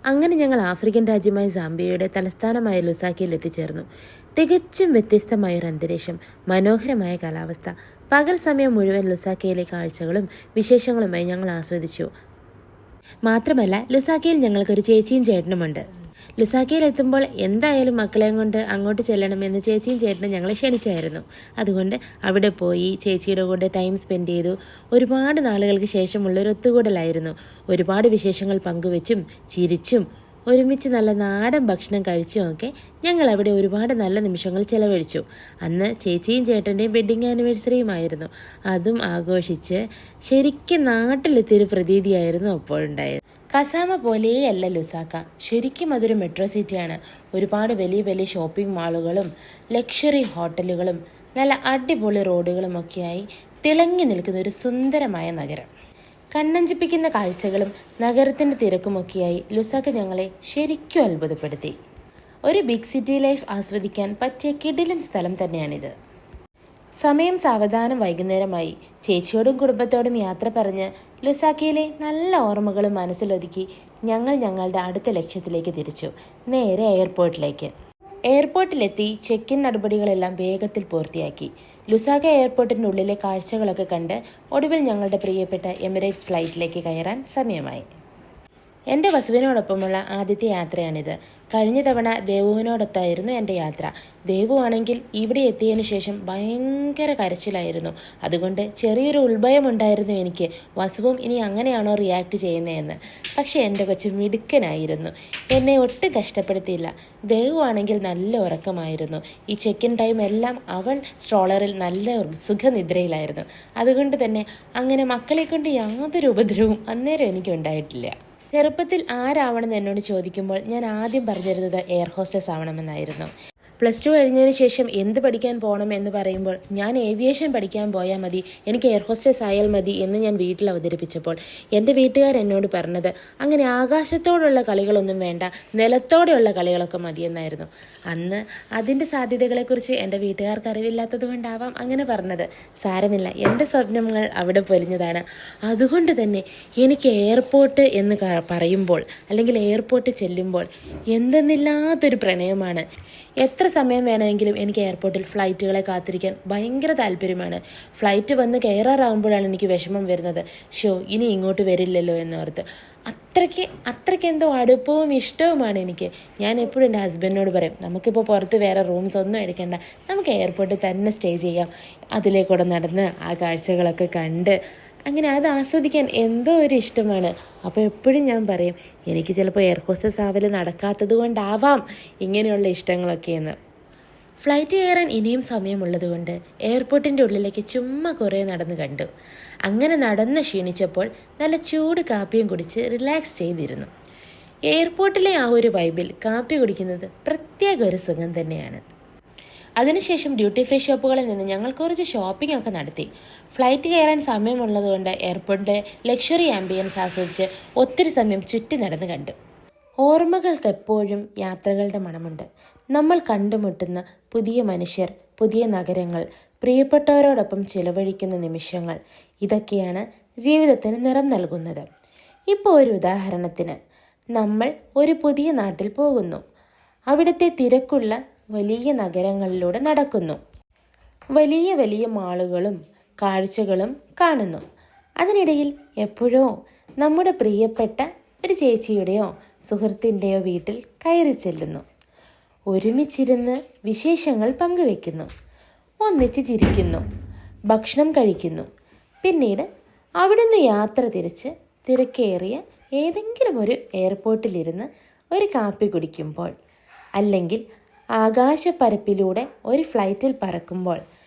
അങ്ങനെ ഞങ്ങൾ ആഫ്രിക്കൻ രാജ്യമായ സാംബിയയുടെ തലസ്ഥാനമായ ലുസാക്കയിൽ എത്തിച്ചേർന്നു. തികച്ചും വ്യത്യസ്തമായൊരു അന്തരീക്ഷം, മനോഹരമായ കാലാവസ്ഥ. പകൽ സമയം മുഴുവൻ ലുസാക്കയിലെ കാഴ്ചകളും വിശേഷങ്ങളുമായി ഞങ്ങൾ ആസ്വദിച്ചു. മാത്രമല്ല, ലുസാക്കയിൽ ഞങ്ങൾക്കൊരു ചേച്ചിയും ചേട്ടനുമുണ്ട്. ലുസാക്കയിൽ എത്തുമ്പോൾ എന്തായാലും മക്കളെയും കൊണ്ട് അങ്ങോട്ട് ചെല്ലണമെന്ന് ചേച്ചിയും ചേട്ടനും ഞങ്ങളെ ക്ഷണിച്ചായിരുന്നു. അതുകൊണ്ട് അവിടെ പോയി ചേച്ചിയുടെ കൂടെ ടൈം സ്പെൻഡ് ചെയ്തു. ഒരുപാട് നാളുകൾക്ക് ശേഷമുള്ളൊരു ഒത്തുകൂടലായിരുന്നു. ഒരുപാട് വിശേഷങ്ങൾ പങ്കുവെച്ചും ചിരിച്ചും ഒരുമിച്ച് നല്ല നാടൻ ഭക്ഷണം കഴിച്ചുമൊക്കെ ഞങ്ങൾ അവിടെ ഒരുപാട് നല്ല നിമിഷങ്ങൾ ചെലവഴിച്ചു. അന്ന് ചേച്ചിയും ചേട്ടൻ്റെയും വെഡ്ഡിങ് ആനിവേഴ്സറിയുമായിരുന്നു. അതും ആഘോഷിച്ച് ശരിക്കും നാട്ടിലെത്തിയൊരു പ്രതീതിയായിരുന്നു അപ്പോഴുണ്ടായത്. കസാമ പോലെയല്ല ലുസാക്ക, ശരിക്കും അതൊരു മെട്രോ സിറ്റിയാണ്. ഒരുപാട് വലിയ വലിയ ഷോപ്പിംഗ് മാളുകളും ലക്ഷറി ഹോട്ടലുകളും നല്ല അടിപൊളി റോഡുകളും ഒക്കെയായി തിളങ്ങി നിൽക്കുന്ന ഒരു സുന്ദരമായ നഗരം. കണ്ണഞ്ചിപ്പിക്കുന്ന കാഴ്ചകളും നഗരത്തിൻ്റെ തിരക്കുമൊക്കെയായി ലുസാക്ക ഞങ്ങളെ ശരിക്കും അത്ഭുതപ്പെടുത്തി. ഒരു ബിഗ് സിറ്റി ലൈഫ് ആസ്വദിക്കാൻ പറ്റിയ കിടിലം സ്ഥലം തന്നെയാണിത്. സമയം സാവധാനം വൈകുന്നേരമായി. ചേച്ചിയോടും കുടുംബത്തോടും യാത്ര പറഞ്ഞ് ലുസാക്കയിലെ നല്ല ഓർമ്മകളും മനസ്സിലൊതുക്കി ഞങ്ങൾ ഞങ്ങളുടെ അടുത്ത ലക്ഷ്യത്തിലേക്ക് തിരിച്ചു, നേരെ എയർപോർട്ടിലേക്ക്. എയർപോർട്ടിലെത്തി ചെക്ക് ഇൻ നടപടികളെല്ലാം വേഗത്തിൽ പൂർത്തിയാക്കി. ലുസാക്ക എയർപോർട്ടിൻ്റെ ഉള്ളിലെ കാഴ്ചകളൊക്കെ കണ്ട് ഒടുവിൽ ഞങ്ങളുടെ പ്രിയപ്പെട്ട എമിറേറ്റ്സ് ഫ്ലൈറ്റിലേക്ക് കയറാൻ സമയമായി. എൻ്റെ വസുവിനോടൊപ്പമുള്ള ആദ്യത്തെ യാത്രയാണിത്. കഴിഞ്ഞ തവണ ദേവുവിനോടൊത്തായിരുന്നു എൻ്റെ യാത്ര. ദേവു ആണെങ്കിൽ ഇവിടെ എത്തിയതിനു ശേഷം ഭയങ്കര കരച്ചിലായിരുന്നു. അതുകൊണ്ട് ചെറിയൊരു ഉൾഭയമുണ്ടായിരുന്നു എനിക്ക്, വസുവും ഇനി അങ്ങനെയാണോ റിയാക്ട് ചെയ്യുന്നതെന്ന്. പക്ഷേ എൻ്റെ കൊച്ചു മിടുക്കനായിരുന്നു, എന്നെ ഒട്ടും കഷ്ടപ്പെടുത്തിയില്ല. ദേവു ആണെങ്കിൽ നല്ല ഉറക്കമായിരുന്നു. ഈ ചെക്ക് ഇൻ ടൈം എല്ലാം അവൾ സ്ട്രോളറിൽ നല്ല സുഖനിദ്രയിലായിരുന്നു. അതുകൊണ്ട് തന്നെ അങ്ങനെ മക്കളെ കൊണ്ട് യാതൊരു ഉപദ്രവവും അന്നേരം എനിക്ക് ഉണ്ടായിട്ടില്ല. ചെറുപ്പത്തിൽ ആരാവണമെന്ന് എന്നോട് ചോദിക്കുമ്പോൾ ഞാൻ ആദ്യം പറഞ്ഞിരുന്നത് എയർ ഹോസ്റ്റസ് ആവണമെന്നായിരുന്നു. +2 കഴിഞ്ഞതിന് ശേഷം എന്ത് പഠിക്കാൻ പോകണം എന്ന് പറയുമ്പോൾ ഞാൻ ഏവിയേഷൻ പഠിക്കാൻ പോയാൽ മതി, എനിക്ക് എയർ ഹോസ്റ്റസ് ആയാൽ മതി എന്ന് ഞാൻ വീട്ടിൽ അവതരിപ്പിച്ചപ്പോൾ എൻ്റെ വീട്ടുകാർ എന്നോട് പറഞ്ഞത് അങ്ങനെ ആകാശത്തോടുള്ള കളികളൊന്നും വേണ്ട, നിലത്തോടെയുള്ള കളികളൊക്കെ മതിയെന്നായിരുന്നു. അന്ന് അതിൻ്റെ സാധ്യതകളെക്കുറിച്ച് എൻ്റെ വീട്ടുകാർക്ക് അറിവില്ലാത്തത് കൊണ്ടാവാം അങ്ങനെ പറഞ്ഞത്. സാരമില്ല, എൻ്റെ സ്വപ്നങ്ങൾ അവിടെ പൊലിഞ്ഞതാണ്. അതുകൊണ്ട് തന്നെ എനിക്ക് എയർപോർട്ട് എന്ന് പറയുമ്പോൾ അല്ലെങ്കിൽ എയർപോർട്ട് ചെല്ലുമ്പോൾ എന്തെന്നില്ലാത്തൊരു പ്രണയമാണ്. എത്ര സമയം വേണമെങ്കിലും എനിക്ക് എയർപോർട്ടിൽ ഫ്ലൈറ്റുകളെ കാത്തിരിക്കാൻ ഭയങ്കര താല്പര്യമാണ്. ഫ്ലൈറ്റ് വന്ന് കയറാറാകുമ്പോഴാണ് എനിക്ക് വിഷമം വരുന്നത്. ഇനി ഇങ്ങോട്ട് വരില്ലല്ലോ എന്നോർത്ത്. അത്രയ്ക്ക് എന്തോ അടുപ്പവും ഇഷ്ടവുമാണ് എനിക്ക്. ഞാൻ എപ്പോഴും എൻ്റെ ഹസ്ബൻഡിനോട് പറയും, നമുക്കിപ്പോൾ പുറത്ത് വേറെ റൂംസ് ഒന്നും എടുക്കേണ്ട, നമുക്ക് എയർപോർട്ടിൽ തന്നെ സ്റ്റേ ചെയ്യാം. അതിലേക്കൂടെ നടന്ന് ആ കാഴ്ചകളൊക്കെ കണ്ട് അങ്ങനെ അത് ആസ്വദിക്കാൻ എന്തോ ഒരു ഇഷ്ടമാണ്. അപ്പോൾ എപ്പോഴും ഞാൻ പറയും, എനിക്ക് ചിലപ്പോൾ എയർ ഹോസ്റ്റസ് ആവൽ നടക്കാത്തത് കൊണ്ടാവാം ഇങ്ങനെയുള്ള ഇഷ്ടങ്ങളൊക്കെയെന്ന്. ഫ്ലൈറ്റ് കയറാൻ ഇനിയും സമയമുള്ളതുകൊണ്ട് എയർപോർട്ടിൻ്റെ ഉള്ളിലേക്ക് ചുമ്മാ കുറേ നടന്ന് കണ്ടു. അങ്ങനെ നടന്ന് ക്ഷീണിച്ചപ്പോൾ നല്ല ചൂട് കാപ്പിയും കുടിച്ച് റിലാക്സ് ചെയ്തിരുന്നു. എയർപോർട്ടിലെ ആ ഒരു വൈബിൽ കാപ്പി കുടിക്കുന്നത് പ്രത്യേക ഒരു സുഖം തന്നെയാണ്. അതിനുശേഷം ഡ്യൂട്ടി ഫ്രീ ഷോപ്പുകളിൽ നിന്ന് ഞങ്ങൾ കുറച്ച് ഷോപ്പിംഗ് ഒക്കെ നടത്തി. ഫ്ലൈറ്റ് കയറാൻ സമയമുള്ളതുകൊണ്ട് എയർപോർട്ടിലെ ലക്ഷറി ആംബിയൻസ് ആസ്വദിച്ച് ഒത്തിരി സമയം ചുറ്റി നടന്ന് കണ്ടു. ഓർമ്മകൾക്ക് എപ്പോഴും യാത്രകളുടെ മണമുണ്ട്. നമ്മൾ കണ്ടുമുട്ടുന്ന പുതിയ മനുഷ്യർ, പുതിയ നഗരങ്ങൾ, പ്രിയപ്പെട്ടവരോടൊപ്പം ചിലവഴിക്കുന്ന നിമിഷങ്ങൾ, ഇതൊക്കെയാണ് ജീവിതത്തിന് നിറം നൽകുന്നത്. ഇപ്പോൾ ഒരു ഉദാഹരണത്തിന്, നമ്മൾ ഒരു പുതിയ നാട്ടിൽ പോകുന്നു. അവിടുത്തെ തിരക്കുള്ള വലിയ നഗരങ്ങളിലൂടെ നടക്കുന്നു. വലിയ വലിയ മാളുകളും കാഴ്ചകളും കാണുന്നു. അതിനിടയിൽ എപ്പോഴോ നമ്മുടെ പ്രിയപ്പെട്ട ഒരു ചേച്ചിയുടെയോ സുഹൃത്തിൻ്റെയോ വീട്ടിൽ കയറി ചെല്ലുന്നു. ഒരുമിച്ചിരുന്ന് വിശേഷങ്ങൾ പങ്കുവെക്കുന്നു, ഒന്നിച്ച് ചിരിക്കുന്നു, ഭക്ഷണം കഴിക്കുന്നു. പിന്നീട് അവിടുന്ന് യാത്ര തിരിച്ച് തിരക്കേറിയ ഏതെങ്കിലും ഒരു എയർപോർട്ടിലിരുന്ന് ഒരു കാപ്പി കുടിക്കുമ്പോൾ, അല്ലെങ്കിൽ ആകാശപ്പരപ്പിലൂടെ ഒരു ഫ്ലൈറ്റിൽ പറക്കുമ്പോൾ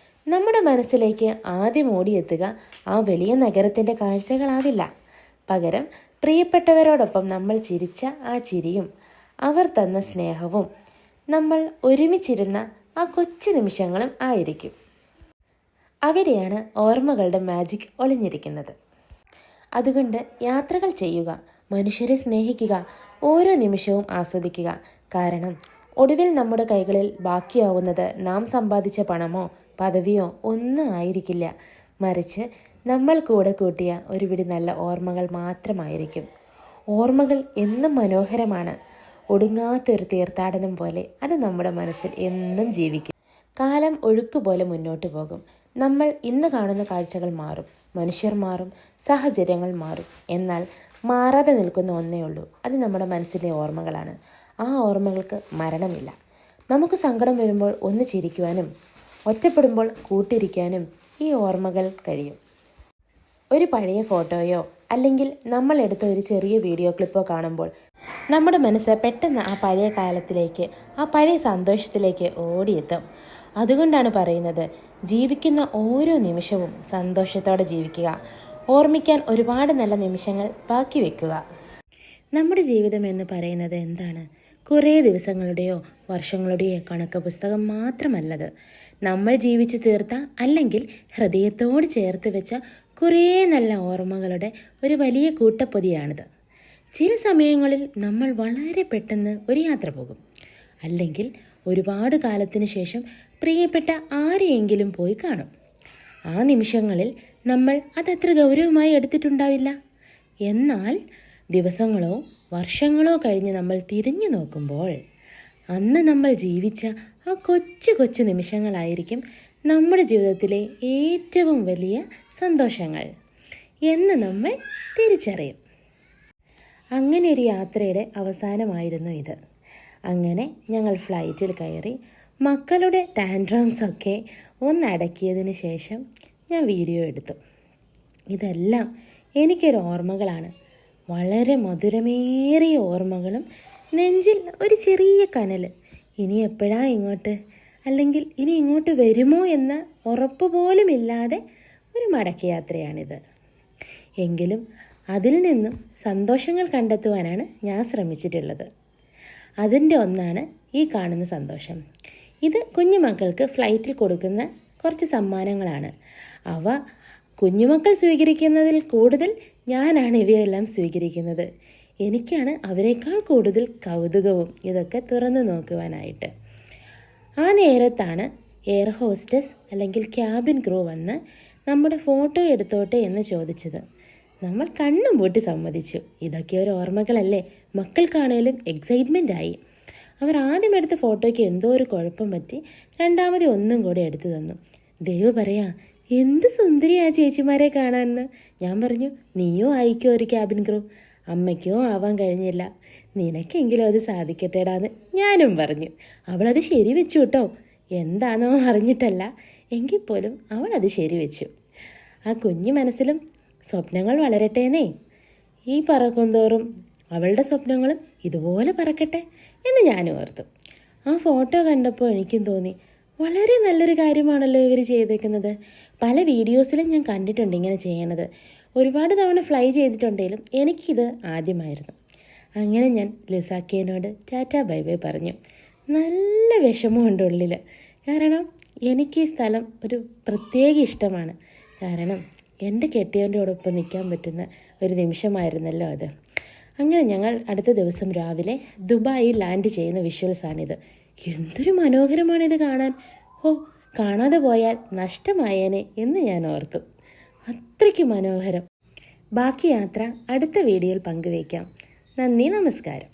നമ്മുടെ മനസ്സിലേക്ക് ആദ്യം ഓടിയെത്തുക ആ വലിയ നഗരത്തിൻ്റെ കാഴ്ചകളാവില്ല. പകരം പ്രിയപ്പെട്ടവരോടൊപ്പം നമ്മൾ ചിരിച്ച ആ ചിരിയും അവർ തന്ന സ്നേഹവും നമ്മൾ ഒരുമിച്ചിരുന്ന ആ കൊച്ചു നിമിഷങ്ങളും ആയിരിക്കും. അവിടെയാണ് ഓർമ്മകളുടെ മാജിക് ഒളിഞ്ഞിരിക്കുന്നത്. അതുകൊണ്ട് യാത്രകൾ ചെയ്യുക, മനുഷ്യരെ സ്നേഹിക്കുക, ഓരോ നിമിഷവും ആസ്വദിക്കുക. കാരണം ഒടുവിൽ നമ്മുടെ കൈകളിൽ ബാക്കിയാവുന്നത് നാം സമ്പാദിച്ച പണമോ പദവിയോ ഒന്നും ആയിരിക്കില്ല. മറിച്ച് നമ്മൾ കൂടെ കൂട്ടിയ ഒരു പിടി നല്ല ഓർമ്മകൾ മാത്രമായിരിക്കും. ഓർമ്മകൾ എന്നും മനോഹരമാണ്. ഒടുങ്ങാത്തൊരു തീർത്ഥാടനം പോലെ അത് നമ്മുടെ മനസ്സിൽ എന്നും ജീവിക്കും. കാലം ഒഴുക്കുപോലെ മുന്നോട്ട് പോകും. നമ്മൾ ഇന്ന് കാണുന്ന കാഴ്ചകൾ മാറും, മനുഷ്യർ മാറും, സാഹചര്യങ്ങൾ മാറും. എന്നാൽ മാറാതെ നിൽക്കുന്ന ഒന്നേ ഉള്ളൂ, അത് നമ്മുടെ മനസ്സിലെ ഓർമ്മകളാണ്. ആ ഓർമ്മകൾക്ക് മരണമില്ല. നമുക്ക് സങ്കടം വരുമ്പോൾ ഒന്ന് ചിരിക്കുവാനും ഒറ്റപ്പെടുമ്പോൾ കൂട്ടിരിക്കാനും ഈ ഓർമ്മകൾ കഴിയും. ഒരു പഴയ ഫോട്ടോയോ അല്ലെങ്കിൽ നമ്മൾ എടുത്ത ഒരു ചെറിയ വീഡിയോ ക്ലിപ്പോ കാണുമ്പോൾ നമ്മുടെ മനസ്സ് പെട്ടെന്ന് ആ പഴയ കാലത്തിലേക്ക്, ആ പഴയ സന്തോഷത്തിലേക്ക് ഓടിയെത്തും. അതുകൊണ്ടാണ് പറയുന്നത്, ജീവിക്കുന്ന ഓരോ നിമിഷവും സന്തോഷത്തോടെ ജീവിക്കുക. ഓർമ്മിക്കാൻ ഒരുപാട് നല്ല നിമിഷങ്ങൾ ബാക്കി വെക്കുക. നമ്മുടെ ജീവിതം എന്ന് പറയുന്നത് എന്താണ്? കുറേ ദിവസങ്ങളുടെയോ വർഷങ്ങളുടെയോ കണക്ക് പുസ്തകം മാത്രമല്ലത്. നമ്മൾ ജീവിച്ചു തീർത്ത അല്ലെങ്കിൽ ഹൃദയത്തോട് ചേർത്ത് വെച്ച കുറേ നല്ല ഓർമ്മകളുടെ ഒരു വലിയ കൂട്ടപ്പൊതിയാണിത്. ചില സമയങ്ങളിൽ നമ്മൾ വളരെ പെട്ടെന്ന് ഒരു യാത്ര പോകും, അല്ലെങ്കിൽ ഒരുപാട് കാലത്തിന് ശേഷം പ്രിയപ്പെട്ട ആരെയെങ്കിലും പോയി കാണും. ആ നിമിഷങ്ങളിൽ നമ്മൾ അതത്ര ഗൗരവമായി എടുത്തിട്ടുണ്ടാവില്ല. എന്നാൽ ദിവസങ്ങളോ വർഷങ്ങളോ കഴിഞ്ഞ് നമ്മൾ തിരിഞ്ഞു നോക്കുമ്പോൾ അന്ന് നമ്മൾ ജീവിച്ച ആ കൊച്ചു കൊച്ചു നിമിഷങ്ങളായിരിക്കും നമ്മുടെ ജീവിതത്തിലെ ഏറ്റവും വലിയ സന്തോഷങ്ങൾ എന്ന് നമ്മൾ തിരിച്ചറിയും. അങ്ങനെ ഒരു യാത്രയുടെ അവസാനമായിരുന്നു ഇത്. അങ്ങനെ ഞങ്ങൾ ഫ്ലൈറ്റിൽ കയറി മക്കളുടെ ടാൻഡ്രംസൊക്കെ ഒന്നടക്കിയതിന് ശേഷം ഞാൻ വീഡിയോ എടുത്തു. ഇതെല്ലാം എനിക്കൊരു ഓർമ്മകളാണ്. വളരെ മധുരമേറിയ ഓർമ്മകളും നെഞ്ചിൽ ഒരു ചെറിയ കനൽ. ഇനി എപ്പോഴാ ഇങ്ങോട്ട്, അല്ലെങ്കിൽ ഇനി ഇങ്ങോട്ട് വരുമോ എന്ന ഉറപ്പ് പോലുമില്ലാതെ ഒരു മടക്കയാത്രയാണിത്. എങ്കിലും അതിൽ നിന്നും സന്തോഷങ്ങൾ കണ്ടെത്തുവാനാണ് ഞാൻ ശ്രമിച്ചിട്ടുള്ളത്. അതിൻ്റെ ഒന്നാണ് ഈ കാണുന്ന സന്തോഷം. ഇത് കുഞ്ഞുമക്കൾക്ക് ഫ്ലൈറ്റിൽ കൊടുക്കുന്ന കുറച്ച് സമ്മാനങ്ങളാണ്. അവ കുഞ്ഞുമക്കൾ സ്വീകരിക്കുന്നതിൽ കൂടുതൽ ഞാനാണ് ഇവയെല്ലാം സ്വീകരിക്കുന്നത്. എനിക്കാണ് അവരെക്കാൾ കൂടുതൽ കൗതുകവും ഇതൊക്കെ തുറന്നു നോക്കുവാനായിട്ട്. ആ നേരത്താണ് എയർ ഹോസ്റ്റസ് അല്ലെങ്കിൽ ക്യാബിൻ ക്രൂ വന്ന് നമ്മുടെ ഫോട്ടോ എടുത്തോട്ടെ എന്ന് ചോദിച്ചത്. നമ്മൾ കണ്ണും പൂട്ടി സമ്മതിച്ചു. ഇതൊക്കെ ഒരു ഓർമ്മകളല്ലേ. മക്കൾക്കാണേലും എക്സൈറ്റ്മെൻ്റ് ആയി. അവർ ആദ്യം എടുത്ത ഫോട്ടോയ്ക്ക് എന്തോ ഒരു കുഴപ്പം പറ്റി രണ്ടാമത് ഒന്നും കൂടെ എടുത്തു തന്നു. ദൈവം പറയാ, എന്ത് സുന്ദരിയാ ചേച്ചിമാരെ കാണാമെന്ന്. ഞാൻ പറഞ്ഞു, നീയോ ആയിക്കോ ഒരു ക്യാബിൻ ക്രൂ. അമ്മയ്ക്കോ ആവാൻ കഴിഞ്ഞില്ല, നിനക്കെങ്കിലും അത് സാധിക്കട്ടെടാന്ന് ഞാനും പറഞ്ഞു. അവളത് ശരിവെച്ചു കേട്ടോ. എന്താണോ അറിഞ്ഞിട്ടല്ല, എങ്കിൽ പോലും അവളത് ശരിവെച്ചു. ആ കുഞ്ഞു മനസ്സിലും സ്വപ്നങ്ങൾ വളരട്ടേന്നേ. ഈ പറക്കുംതോറും അവളുടെ സ്വപ്നങ്ങളും ഇതുപോലെ പറക്കട്ടെ എന്ന് ഞാൻ ഓർത്തു. ആ ഫോട്ടോ കണ്ടപ്പോൾ എനിക്കും തോന്നി, വളരെ നല്ലൊരു കാര്യമാണല്ലോ ഇവർ ചെയ്തേക്കുന്നത്. പല വീഡിയോസിലും ഞാൻ കണ്ടിട്ടുണ്ട് ഇങ്ങനെ ചെയ്യണത്. ഒരുപാട് തവണ ഫ്ലൈ ചെയ്തിട്ടുണ്ടെങ്കിലും എനിക്കിത് ആദ്യമായിരുന്നു. അങ്ങനെ ഞാൻ ലുസാക്കയോട് ടാറ്റ ബൈ ബൈ പറഞ്ഞു. നല്ല വിഷമമുണ്ട് ഉള്ളിൽ. കാരണം എനിക്ക് ഈ സ്ഥലം ഒരു പ്രത്യേക ഇഷ്ടമാണ്. കാരണം എൻ്റെ കെട്ടിയവൻ്റെയോടൊപ്പം നിൽക്കാൻ പറ്റുന്ന ഒരു നിമിഷമായിരുന്നല്ലോ അത്. അങ്ങനെ ഞങ്ങൾ അടുത്ത ദിവസം രാവിലെ ദുബായിൽ ലാൻഡ് ചെയ്യുന്ന വിഷ്വൽസാണിത്. എന്തൊരു മനോഹരമാണിത് കാണാൻ. കാണാതെ പോയാൽ നഷ്ടമായേനെ എന്ന് ഞാൻ ഓർത്തു. അത്രയ്ക്ക് മനോഹരം. ബാക്കി യാത്ര അടുത്ത വീഡിയോയിൽ പങ്കുവയ്ക്കാം. നന്ദി, നമസ്കാരം.